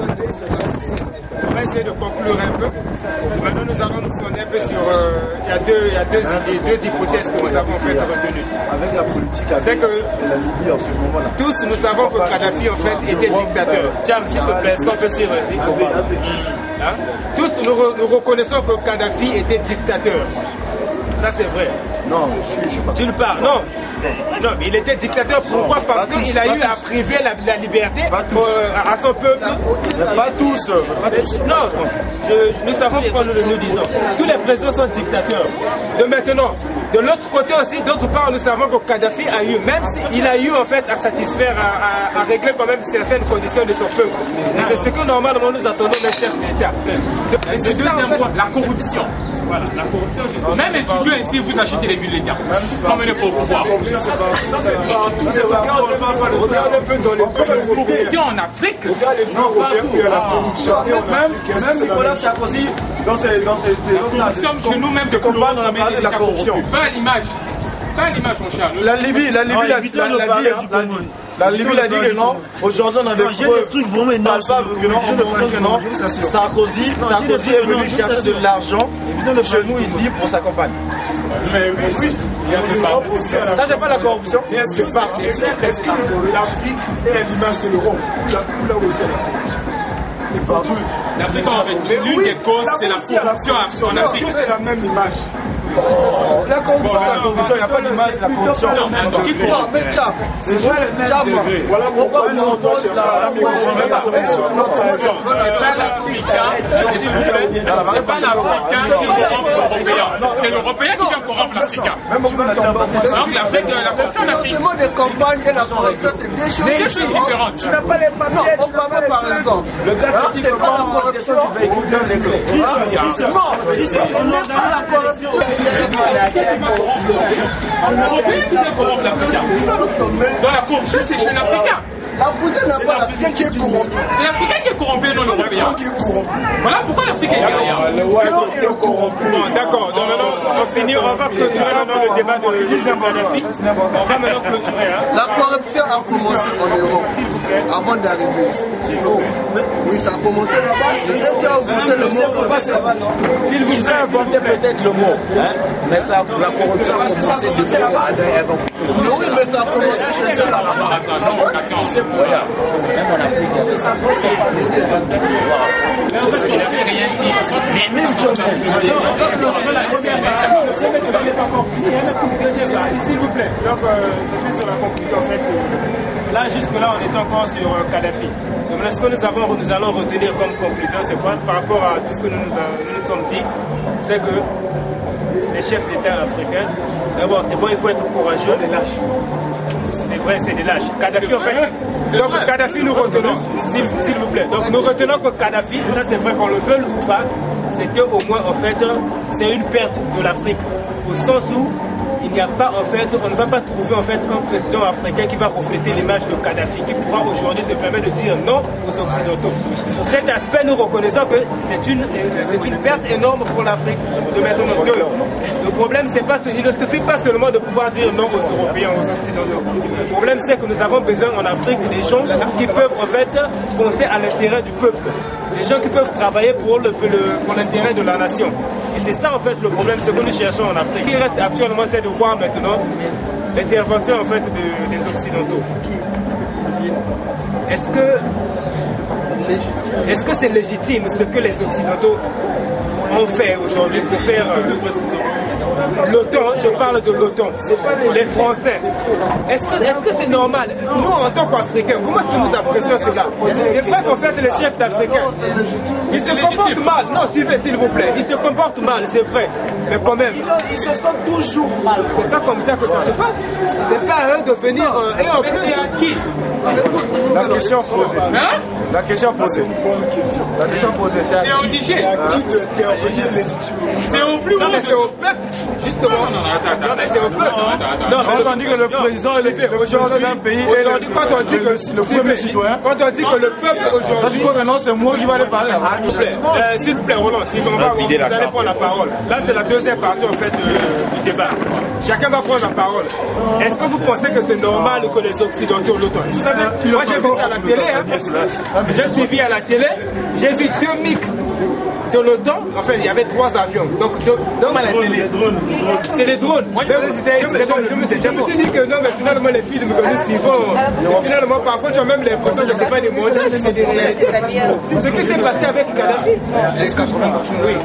On va essayer de conclure un peu. Maintenant, nous allons nous fonder un peu sur. Il y a deux hypothèses que nous avons en fait retenues. Avec la politique, c'est que la Libye en ce moment-là. Tous nous savons que Kadhafi en fait était dictateur. Jam, s'il te plaît, est-ce qu'on peut s'y hein? Tous nous reconnaissons que Kadhafi était dictateur. Ça c'est vrai. Non, je suis pas. Tu le parles, non? Non, mais il était dictateur. Pourquoi? Parce qu'il a eu à priver la liberté à son peuple. Pas tous. Non, nous savons pourquoi nous disons. Tous les présidents sont dictateurs. De maintenant, de l'autre côté aussi, d'autre part, nous savons que Kadhafi a eu, même s'il a eu en fait à satisfaire, à régler quand même certaines conditions de son peuple. Et c'est ce que normalement nous attendons des chefs d'État. Et le deuxième point, la corruption. Voilà, la corruption, justement. Même étudiant ici, vous achetez les bulletins. Comme il faut pouvoir. Regarde un peu dans les pays Corruption en Afrique. Regarde les pays européens où il y a la corruption. Même Nicolas Sarkozy, dans ses corruption chez nous-mêmes de campagne, on a parlé de la corruption. Pas à l'image. Pas à l'image, mon cher. La Libye a dit que non. Aujourd'hui, on a des trucs vraiment énormes. Sarkozy est venu chercher de l'argent chez nous ici pour sa campagne. Mais oui, il y a l'Europe aussi. Ça, c'est pas la corruption. Est-ce que l'Afrique est à l'image de l'Europe ou là aussi la corruption? Et partout. L'Afrique, en fait, l'une des causes, c'est la corruption en Afrique. Est-ce que c'est la même image? La corruption, c'est la corruption. Il n'y a pas d'image, la corruption. Voilà pourquoi nous, on doit chercher à améliorer la corruption. C'est pas l'Africain qui corrompt l'Européen. C'est l'Européen qui vient corrompre l'Africain. Donc l'Afrique, la corruption en Afrique. Le des campagnes et la corruption, c'est deux choses différentes. Tu n'as pas les papiers. Non, Obama par exemple. C'est pas la corruption. Non, ce n'est pas la corruption. L'Européen qui vient corrompre l'Africain. Dans la corruption, c'est chez l'Africain. C'est l'Africain qui est corrompu. C'est l'Africain qui est corrompu, non l'Européen. Voilà pourquoi l'Afrique est derrière. Le corrompu. Bon, d'accord. Donc maintenant, on finit, on va clôturer maintenant le débat de Kadhafi. On va maintenant clôturer. La corruption a commencé en Europe avant d'arriver ici. Mais oui, ça a commencé là-bas. Est-ce qu'il a inventé le mot? S'il vous a inventé peut-être le mot, mais ça, la corruption a commencé depuis oui, mais ça a commencé chez eux là-bas. Tu sais pourquoi? Même en Afrique, il y avait ça. Franchement, pas des Parce qu'il n'avait rien dit. mais même toi-même. S'il vous plaît. Donc, c'est juste sur la conclusion. En fait, là, jusque-là, on est encore sur Kadhafi. Donc, ce que nous allons retenir comme conclusion, c'est quoi? Par rapport à tout ce que nous nous sommes dit, c'est que les chefs d'État africains, d'abord, c'est bon, il faut être courageux. C'est vrai, c'est des lâches. Kadhafi, en fait. Donc, Kadhafi, nous retenons, s'il vous plaît. Donc, nous retenons que Kadhafi, ça c'est vrai qu'on le veuille ou pas, c'est qu'au moins, en fait, c'est une perte de l'Afrique. Au sens où il n'y a pas, en fait, on ne va pas trouver, en fait, un président africain qui va refléter l'image de Kadhafi, qui pourra aujourd'hui se permettre de dire non aux Occidentaux. Sur cet aspect, nous reconnaissons que c'est une perte énorme pour l'Afrique de maintenant. Le problème, c'est pas, il ne suffit pas seulement de pouvoir dire non aux Européens, aux Occidentaux. Le problème, c'est que nous avons besoin en Afrique des gens qui peuvent, en fait, penser à l'intérêt du peuple. Des gens qui peuvent travailler pour l'intérêt de la nation. Et c'est ça en fait le problème, ce que nous cherchons en Afrique. Ce qui reste actuellement, c'est de voir maintenant l'intervention en fait des Occidentaux. Est-ce que c'est légitime ce que les Occidentaux ont fait aujourd'hui pour faire l'OTAN, je parle de l'OTAN, les Français. Est-ce que c'est normal? Nous, en tant qu'Africains, comment est-ce que nous apprécions cela? C'est vrai qu'en fait, les chefs d'Africains, ils se comportent mal. Non, suivez s'il vous plaît. Ils se comportent mal, c'est vrai. Mais quand même, Ils se sentent toujours mal. c'est pas comme ça que ça se passe. C'est pas à eux de venir. Et en plus, qui? La question posée. Hein? La question posée. La question posée, c'est à C'est au Niger. C'est au plus haut. Non, mais c'est au peuple, justement. Non, mais c'est au peuple. Non, mais Quand on dit que le président est le président d'un pays et aujourd'hui, quand on dit que le premier citoyen, quand on dit que le peuple ça je aujourd'hui, crois que non, c'est moi qui va aller parler. s'il vous plaît, Roland, si on va, vous allez prendre la parole. Là, c'est la deuxième partie en fait du débat. Chacun va prendre la parole. Est-ce que vous pensez que c'est normal que les Occidentaux l'autorisent? Vous savez, moi j'ai vu à la télé, j'ai suivi à la télé, j'ai vu 2 MiG de l'OTAN. En fait, il y avait 3 avions. Donc à la télé. C'est des drones. Je me suis dit que non, mais finalement, les films que nous suivons, finalement, parfois, tu as même l'impression que ce n'est pas des montages, c'est des réalités. Ce qui s'est passé avec Kadhafi. Oui.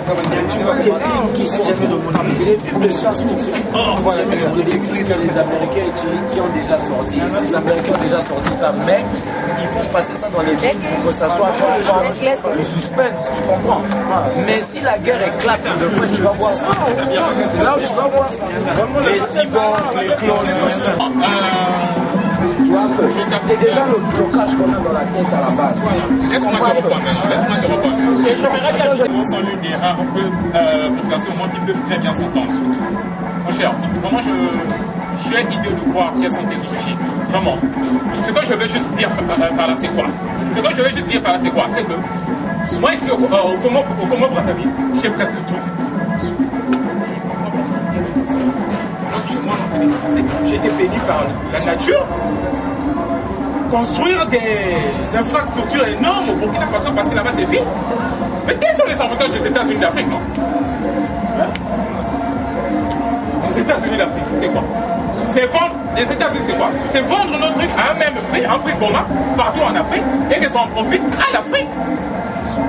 Tu vois des films qui sont de monarchie, des films de science-fiction. Voilà, les Américains qui ont déjà sorti, les Américains ont déjà sorti ça, mais il faut passer ça dans les films pour que ça soit le suspense, tu comprends? Mais si la guerre éclate, tu vas voir ça. C'est là où tu vas voir ça. Les cyborgs, les clones, tout ça. C'est déjà le blocage qu'on a dans la tête à la base. Laisse-moi te reprendre maintenant. Laisse-moi te reprendre. Et j'aimerais bien ajouter sans lui des rares populations au monde qui peuvent très bien s'entendre. Mon cher, vraiment, j'ai idée de voir quelles sont tes origines. Vraiment. Ce que je veux juste dire par là, c'est quoi? Ce que je veux juste dire par là, c'est quoi? C'est que moi, ici, au Congo-Brazzaville, j'ai presque tout. Donc, chez moi, j'étais béni par la nature. Construire des infrastructures énormes au Burkina Faso parce que là-bas, c'est vide. Mais quels sont les avantages des États-Unis d'Afrique, non? Les États-Unis d'Afrique, c'est quoi? C'est vendre, les États-Unis, c'est quoi? C'est vendre nos trucs à un même prix, un prix commun, partout en Afrique, et qu'ils en profitent à l'Afrique.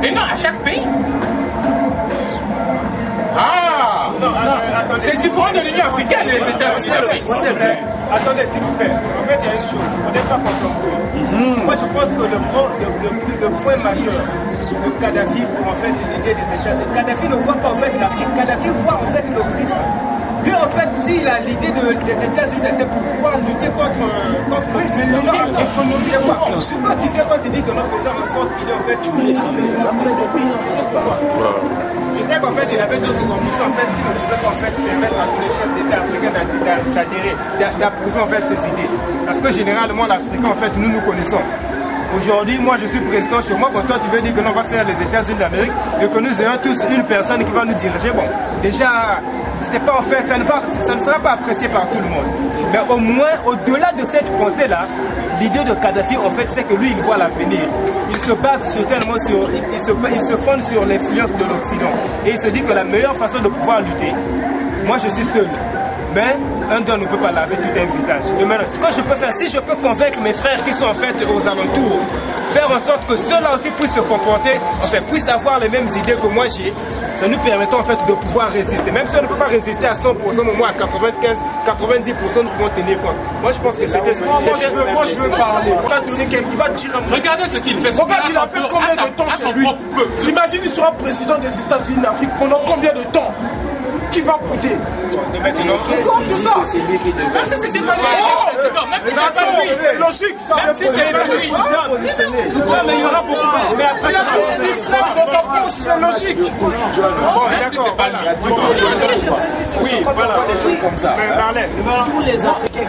Et non à chaque pays. Ah non, c'est différent de l'Union africaine et les États-Unis d'Afrique. Attendez, s'il vous plaît. En fait, il y a une chose. Il ne faudrait pas confondre. Moi, je pense que le point majeur de Kadhafi pour en fait l'idée des États-Unis. Kadhafi ne voit pas en fait l'Afrique. Kadhafi voit en fait l'Occident. Lui, en fait, s'il a l'idée des États-Unis, c'est pour pouvoir lutter contre l'économie. Quand il dit que nous faisons en sorte qu'il est en fait tous les je sais qu'en fait, il avait d'autres ambitions en fait, qui ne pouvaient pas en fait permettre à tous les chefs d'État africains d'adhérer, d'approuver en fait ces idées. Parce que généralement, l'Africain, en fait, nous connaissons. Aujourd'hui, moi je suis président chez moi, quand toi tu veux dire que l'on va faire les États-Unis d'Amérique et que nous ayons tous une personne qui va nous diriger, bon, déjà, c'est pas en fait, ça ne sera pas apprécié par tout le monde. Mais au moins, au-delà de cette pensée-là, l'idée de Kadhafi, en fait, c'est que lui, il voit l'avenir. Il se base certainement sur, il se fonde sur l'influence de l'Occident. Et il se dit que la meilleure façon de pouvoir lutter, moi je suis seul. Mais un doigt ne peut pas laver tout un visage. Et maintenant, ce que je peux faire, si je peux convaincre mes frères qui sont en fait aux alentours, faire en sorte que ceux-là aussi puissent se comporter, en fait, puissent avoir les mêmes idées que moi j'ai, ça nous permettra en fait de pouvoir résister. Même si on ne peut pas résister à 100%, au moins à 95, 90%, nous pouvons tenir compte. Moi je pense que c'était... Moi je veux parler. Il va dire un mot. Regardez ce qu'il fait. Regarde, il a fait combien de temps chez lui? Imagine, il sera président des États-Unis d'Afrique pendant combien de temps? Qui va bouder? Tout ça. C'est lui qui devait. Même si c'était pas lui. Même si c'est pas lui. C'est logique ça. Même si c'est pas lui. Non, mais il y aura beaucoup. Mais après, il a fait l'islam dans sa poche, c'est logique. Même si c'est pas lui. Oui, voilà. Des choses comme ça. Tous les Africains qui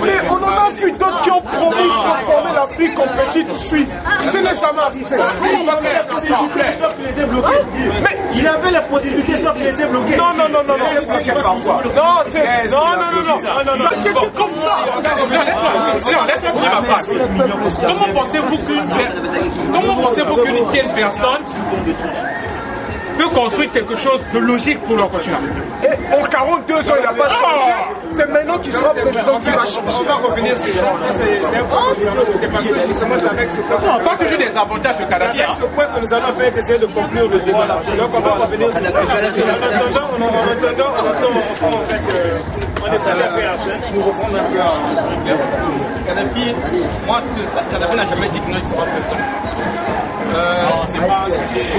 Mais on en a vu d'autres qui ont promis de transformer l'Afrique en petite Suisse. Ce n'est jamais arrivé. Mais il avait la possibilité sauf les débloquer. Non. C'était comme ça. Laisse-moi finir ma phrase. Comment pensez-vous qu'une telle personne peut construire quelque chose de logique pour leur continent. Et en 42 ans, il n'a pas changé. C'est maintenant qu'il sera président qui va changer. On va revenir sur ça. C'est un point que nous allons écouter parce que je commence avec ce point. Non, pas toujours des avantages de Kadhafi. Avec ce point que nous allons faire, essayer de conclure le débat. Donc on va revenir sur ça. On est allé faire pour reprendre un peu à Kadhafi. Moi, Kadhafi n'a jamais dit que non, il sera président.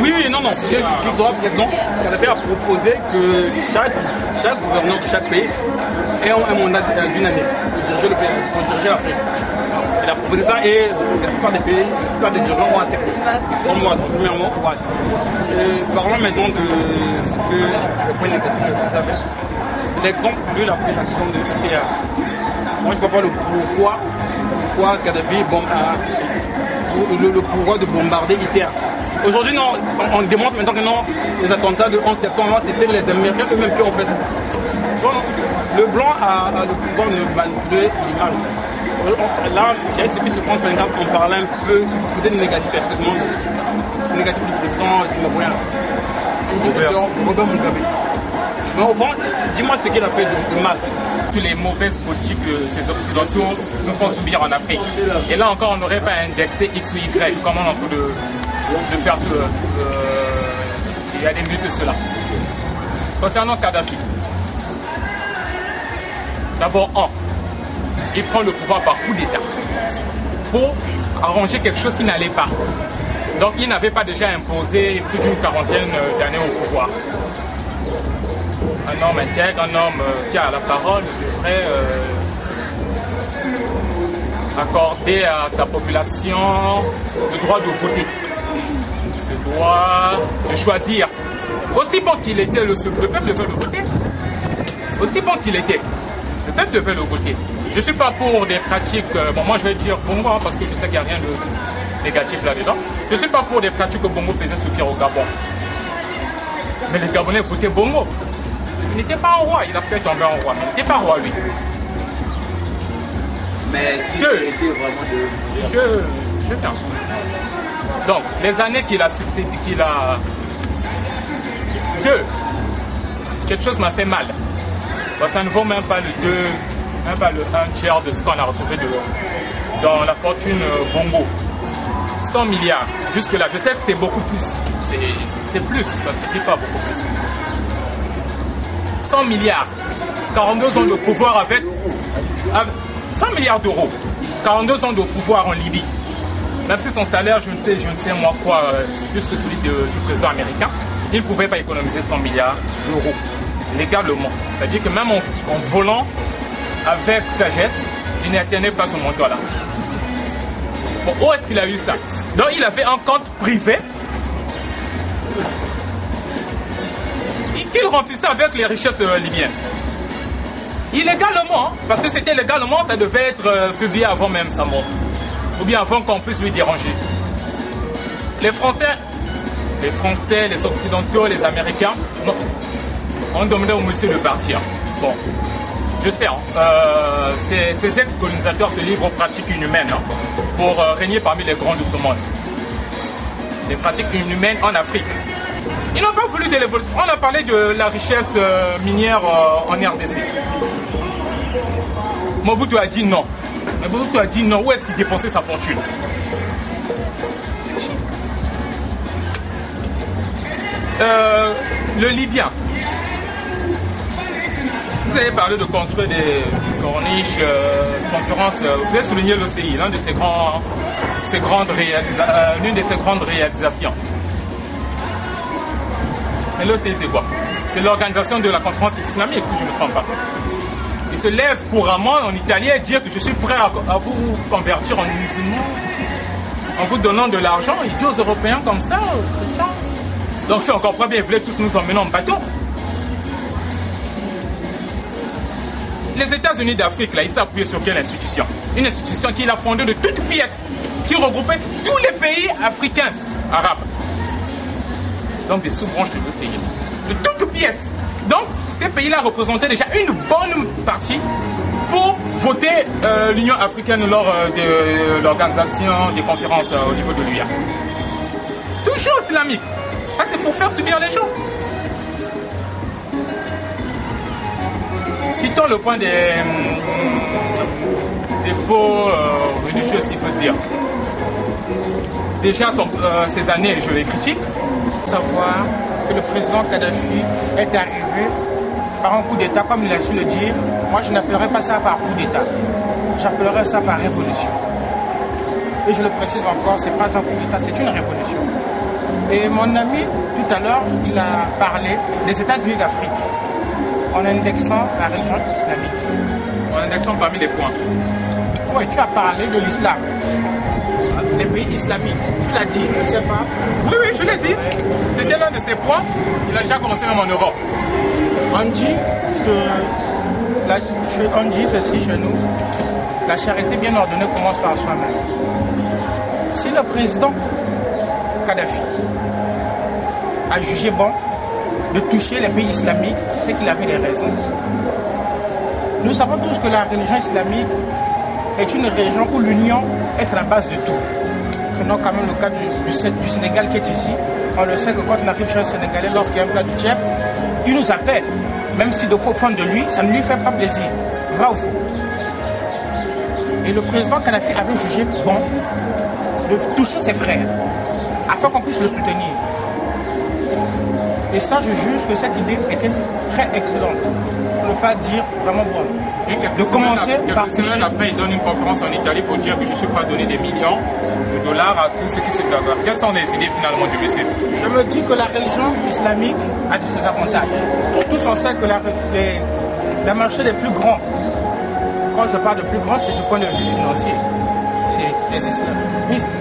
Oui, non, il sera président. Kadhafi a proposé que chaque gouverneur de chaque pays ait un mandat d'une année pour diriger le pays, pour diriger l'Afrique. Il a proposé ça et la plupart des pays, la plupart des dirigeants ont accepté. Pour moi, donc, premièrement, parlons maintenant de ce que le point négatif que vous avez. L'exemple, lui, il a pris l'action de l'IPA. Moi, je ne vois pas le pourquoi Kadhafi a le pouvoir de bombarder ITER. Aujourd'hui, non, on démontre maintenant que non, les attentats de 11 septembre, c'était les Américains eux-mêmes qui ont fait ça. Donc, le blanc a le pouvoir de manipuler l'image. Là, j'ai essayé de se prendre en parlant un peu peut-être négatif, excusez-moi, négatif du président zimbabwéen. Robert Mugabe. Mais au fond, dis-moi ce qu'il a fait de mal. Toutes les mauvaises politiques que ces occidentaux nous font subir en Afrique. Et là encore, on n'aurait pas indexé X ou Y, comme on a envie de faire il y a des minutes de cela. Concernant Kadhafi, d'abord, il prend le pouvoir par coup d'État pour arranger quelque chose qui n'allait pas. Donc il n'avait pas déjà imposé plus d'une quarantaine d'années au pouvoir. Un homme intègre, un homme qui a la parole devrait accorder à sa population le droit de voter, le droit de choisir. Aussi bon qu'il était, le peuple devait le voter. Aussi bon qu'il était, le peuple devait le voter. Je ne suis pas pour des pratiques, bon moi je vais dire Bongo hein, parce que je sais qu'il n'y a rien de négatif là-dedans. Je ne suis pas pour des pratiques que Bongo faisait soupir au Gabon. Mais les Gabonais votaient Bongo. Il n'était pas un roi, il a fait tomber un roi, mais il n'était pas roi lui. Mais est-ce qu'il était vraiment de... Je viens. Donc, les années qu'il a succédé, quelque chose m'a fait mal. Bon, ça ne vaut même pas même pas le 1/3 de ce qu'on a retrouvé dans la fortune Bongo. 100 milliards. Jusque-là, je sais que c'est beaucoup plus. C'est plus, ça ne se dit pas beaucoup plus. 100 milliards. 42 ans de pouvoir avec 100 milliards d'euros. 42 ans de pouvoir en Libye. Même si son salaire, je ne sais moi quoi, plus que celui du président américain, il ne pouvait pas économiser 100 milliards d'euros. Légalement. C'est-à-dire que même en volant avec sagesse, il n'atteignait pas son montant là. Bon, où est-ce qu'il a eu ça? Donc il avait un compte privé qu'il remplissait avec les richesses libyennes. Illégalement, parce que c'était légalement, ça devait être publié avant même sa mort. Ou bien avant qu'on puisse lui déranger. Les Français, les Occidentaux, les Américains, non, ont demandé au monsieur de partir. Bon, je sais, hein, ces ex-colonisateurs se livrent aux pratiques inhumaines hein, pour régner parmi les grands de ce monde. Les pratiques inhumaines en Afrique. Ils n'ont pas voulu de l'évolution. On a parlé de la richesse minière en RDC. Mobutu a dit non. Mobutu a dit non. Où est-ce qu'il dépensait sa fortune? Le Libyen. Vous avez parlé de construire des corniches, conférences. Vous avez souligné l'OCI, l'une de ses grandes réalisations. Mais l'OCI, c'est quoi? C'est l'organisation de la conférence islamique, si je ne me trompe pas. Il se lève couramment en italien et dit que je suis prêt à vous convertir en musulman en vous donnant de l'argent. Il dit aux Européens comme ça. Donc si on comprend bien, ils voulaient tous nous emmener en bateau. Les États-Unis d'Afrique, là, ils s'appuyaient sur quelle institution? Une institution qu'il a fondée de toutes pièces, qui regroupait tous les pays africains arabes. Donc des sous-branches de l'OCI. De toutes pièces. Donc ces pays-là représentaient déjà une bonne partie pour voter l'Union africaine lors de l'organisation des conférences au niveau de l'UA. Toujours islamique. Ça, c'est pour faire subir les gens. Quittons le point des faux religieux, s'il faut dire. Déjà, ces années, je les critique. Savoir que le président Kadhafi est arrivé par un coup d'État, comme il a su le dire. Moi, je n'appellerais pas ça par coup d'État. J'appellerais ça par révolution. Et je le précise encore, ce n'est pas un coup d'État, c'est une révolution. Et mon ami, tout à l'heure, il a parlé des États-Unis d'Afrique en indexant la religion islamique. En indexant parmi les points. Oui, tu as parlé de l'islam, des pays islamiques. Tu l'as dit, je ne sais pas. Oui, oui, je l'ai dit. C'était l'un de ses points. Il a déjà commencé même en Europe. On dit on dit ceci chez nous, la charité bien ordonnée commence par soi-même. Si le président Kadhafi a jugé bon de toucher les pays islamiques, c'est qu'il avait des raisons. Nous savons tous que la religion islamique est une religion où l'union est à la base de tout. Prenons quand même le cas du Sénégal qui est ici. On le sait que quand on arrive chez un Sénégalais, lorsqu'il y a un plat du tchèp, il nous appelle. Même si de faux fond de lui, ça ne lui fait pas plaisir. Vrai ou faux? Et le président Kadhafi avait jugé bon de toucher ses frères afin qu'on puisse le soutenir. Et ça, je juge que cette idée était très excellente. Pour ne pas dire vraiment bonne. De commencer par quelques semaines après, il donne une conférence en Italie pour dire que je suis prêt à donner des millions de dollars à tous ceux qui se battent. Quelles sont les idées finalement du monsieur? Je me dis que la religion islamique a de ses avantages. Tous on sait que la marché des plus grands, quand je parle de plus grand, c'est du point de vue financier. C'est les islamistes.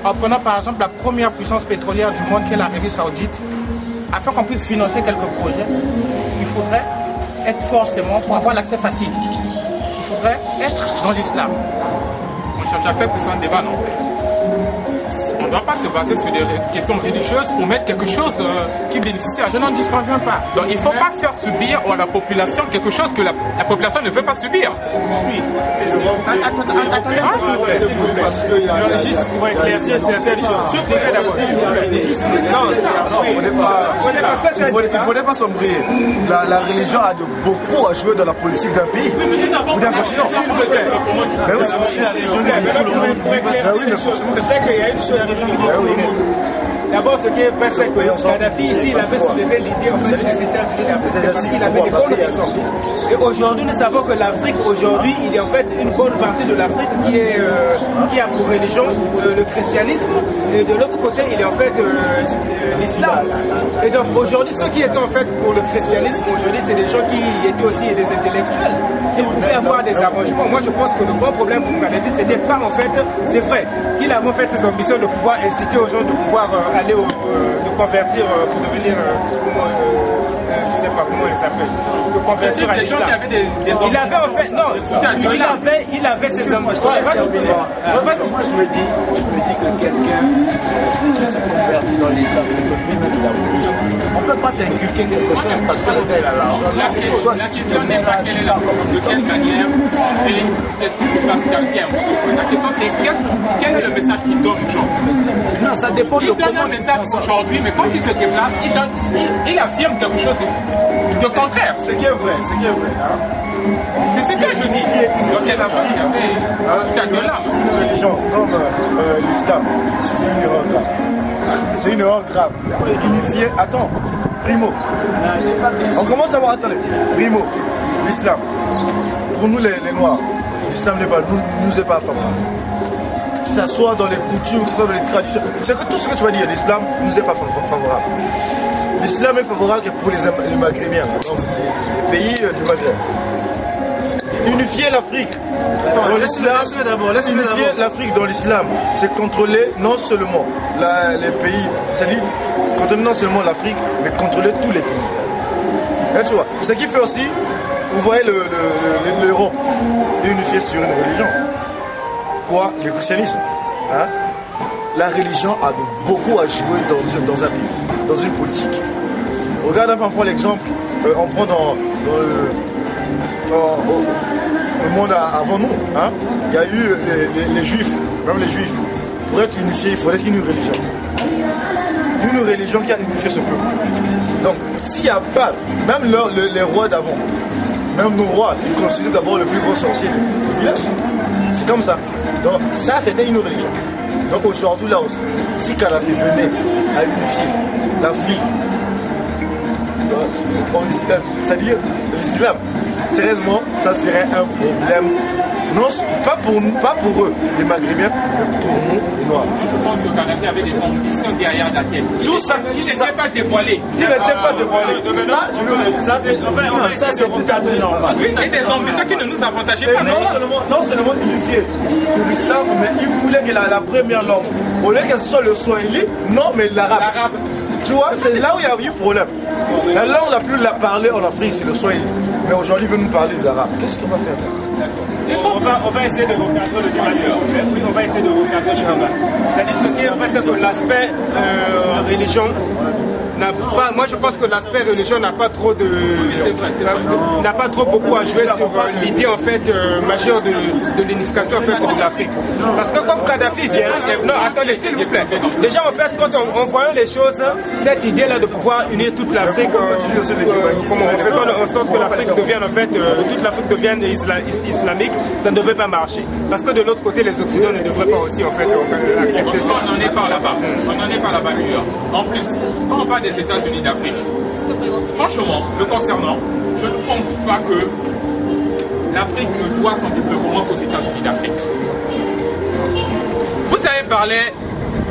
En prenant par exemple la première puissance pétrolière du monde qui est l'Arabie Saoudite, afin qu'on puisse financer quelques projets, il faudrait être forcément, pour avoir l'accès facile, il faudrait être dans l'islam. J'accepte que c'est un débat, non? On ne doit pas se baser sur des questions religieuses pour mettre quelque chose qui bénéficie à. Je n'en disconviens pas. Donc il ne faut pas faire subir à la population quelque chose que la population ne veut pas subir. Oui. Attendez, juste pour éclaircir certaines choses. Il ne faudrait pas sombrer. La religion a beaucoup à jouer dans la politique d'un pays ou d'un continent. D'abord, ce qui est vrai, c'est que Kadhafi, ici, il avait soulevé l'idée en fait, des États-Unis d'Afrique parce qu'il avait des bonnes raisons. Et aujourd'hui, nous savons que l'Afrique, aujourd'hui, il y a en fait une bonne partie de l'Afrique qui a pour religion le christianisme. Et de l'autre côté, il y a en fait l'islam. Et donc, aujourd'hui, ceux qui étaient en fait pour le christianisme, aujourd'hui, c'est des gens qui étaient aussi des intellectuels. Ils pouvaient avoir des arrangements. Moi, je pense que le grand problème pour Kadhafi, c'était pas en fait, c'est vrai, qu'il avait en fait ses ambitions de pouvoir inciter aux gens de pouvoir aller de convertir pour devenir, je sais pas comment il s'appelle, de convertir à l'islam. Il avait en fait, non, il avait ses ambitions. Moi je me dis que quelqu'un qui se convertit dans l'islam, c'est que lui-même il a voulu. On ne peut pas t'inculquer quelque chose parce que le gars il a l'argent. La question n'est pas de quelle manière et qu'est-ce qui se passe qui est imposé. La question c'est quel est le message qu'il donne aux gens? Non, ça dépend de comment tu penses aujourd'hui, mais quand il se déplace, il affirme quelque chose de contraire. Ce qui est vrai, hein? C'est ce que je dis. Donc il y a quelque chose qui avait une religion comme l'islam, c'est une erreur grave. C'est une erreur grave. Unifier, attends, Primo. On commence à voir, attendez, Primo, l'islam. Pour nous les Noirs, l'islam nous est pas favorable. Que ce soit dans les coutumes, que ce soit dans les traditions. C'est que tout ce que tu vas dire, l'islam ne nous est pas favorable. L'islam est favorable que pour les Maghrébiens, donc les pays du Maghreb. Unifier l'Afrique dans l'islam, unifier l'Afrique dans l'islam, c'est contrôler non seulement les pays, c'est-à-dire contrôler non seulement l'Afrique, mais contrôler tous les pays. Et tu vois, ce qui fait aussi, vous voyez l'Europe unifiée sur une religion. Quoi? Le christianisme. Hein? La religion a beaucoup à jouer dans un pays, dans une politique. Regarde un peu l'exemple, on prend dans le monde avant nous. Hein? Il y a eu les juifs, même les juifs. Pour être unifiés, il faudrait qu'il y ait une religion. une religion qui a unifié ce peuple. Donc, s'il n'y a pas, même les rois d'avant, même nos rois, ils considèrent d'abord le plus gros sorcier du village. C'est comme ça. Donc, ça, c'était une religion. Donc, aujourd'hui, là aussi, si Kadhafi venait à unifier l'Afrique, c'est-à-dire l'islam, sérieusement, ça serait un problème. Non, pas pour eux, les Maghrébins, mais pour nous, les Noirs. Je pense que Kadhafi avait des ambitions derrière la tête. Tout ça, il n'était pas dévoilé. Il n'était pas dévoilé. Ça, je veux dire, ça, c'est tout à fait normal. Oui, et des ambitions qui ne nous avantageaient pas. Non seulement unifié sur l'islam, mais il voulait que la première langue, au lieu que ce soit le swahili, non, mais l'arabe. Tu vois, c'est là où il y a eu problème. La langue la plus parlée en Afrique, c'est le swahili. Mais aujourd'hui, il veut nous parler de l'arabe. Qu'est-ce qu'on va faire? On va essayer de recadrer le débat. Oui, on va essayer de recadrer le débat. C'est-à-dire que l'aspect religion n'a pas. Moi, je pense que l'aspect religion n'a pas trop n'a pas trop beaucoup à jouer sur l'idée en fait majeure de l'unification en fait de l'Afrique. Parce que comme Kadhafi vient, non, attendez s'il vous plaît. Déjà en fait, quand on voyait les choses, cette idée-là de pouvoir unir toute l'Afrique, en faisant en sorte que l'Afrique devienne en fait toute l'Afrique devienne islamique, ça ne devait pas marcher. Parce que de l'autre côté, les Occidentaux ne devraient pas aussi en fait accepter ça. On n'en est pas là-bas. On n'en est pas là-bas, New York. En plus, quand on parle des États-Unis d'Afrique, franchement, le concernant, je ne pense pas que l'Afrique ne doit son développement qu'aux États-Unis d'Afrique. Vous avez parlé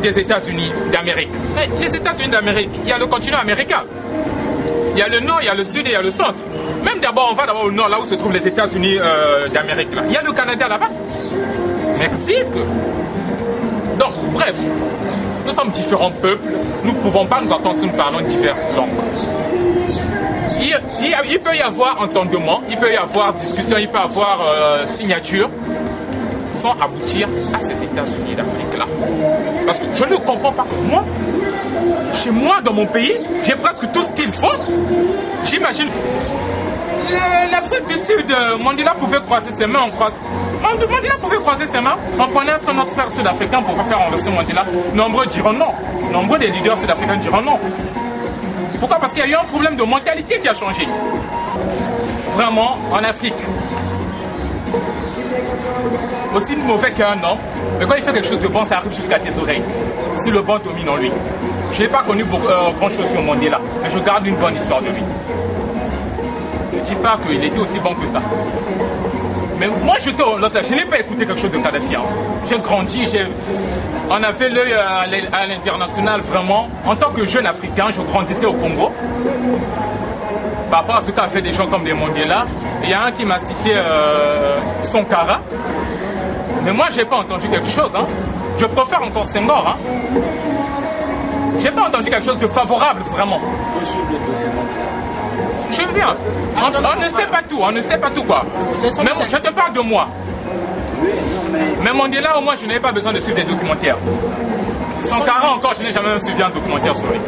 des États-Unis d'Amérique. Mais les États-Unis d'Amérique, il y a le continent américain. Il y a le nord, il y a le sud et il y a le centre. Même d'abord, on va d'abord au nord, là où se trouvent les États-Unis d'Amérique. Il y a le Canada là-bas. Mexique. Donc, bref, nous sommes différents peuples. Nous ne pouvons pas nous entendre si nous parlons diverses langues. Il peut y avoir entendement, il peut y avoir discussion, il peut y avoir signature sans aboutir à ces États-Unis d'Afrique-là. Parce que je ne comprends pas que moi, chez moi, dans mon pays, j'ai presque tout ce qu'il faut. J'imagine. L'Afrique du Sud, Mandela pouvait croiser ses mains, Mandela pouvait croiser ses mains, on prenait un notre frère sud-africain pour faire renverser Mandela. Nombreux diront non. Nombreux des leaders sud-africains diront non. Pourquoi? Parce qu'il y a eu un problème de mentalité qui a changé. Vraiment, en Afrique. Aussi mauvais qu'un homme, mais quand il fait quelque chose de bon, ça arrive jusqu'à tes oreilles. Si le bon domine en lui. Je n'ai pas connu grand-chose sur Mandela, mais je garde une bonne histoire de lui. Je ne dis pas qu'il était aussi bon que ça. Mais moi, je n'ai pas écouté quelque chose de Kadhafi. Hein. J'ai grandi, on avait l'œil à l'international, vraiment. En tant que jeune Africain, je grandissais au Congo. Par rapport à ce qu'a fait des gens comme des Mandela, il y a un qui m'a cité Sankara. Mais moi, je n'ai pas entendu quelque chose. Hein. Je préfère encore Senghor. Hein. Je n'ai pas entendu quelque chose de favorable, vraiment. Je viens. On ne sait pas tout, on ne sait pas tout quoi. Mais je te parle de moi. Mais Mandela, au moins, je n'avais pas besoin de suivre des documentaires. Sankara encore, je n'ai jamais suivi un documentaire sur lui.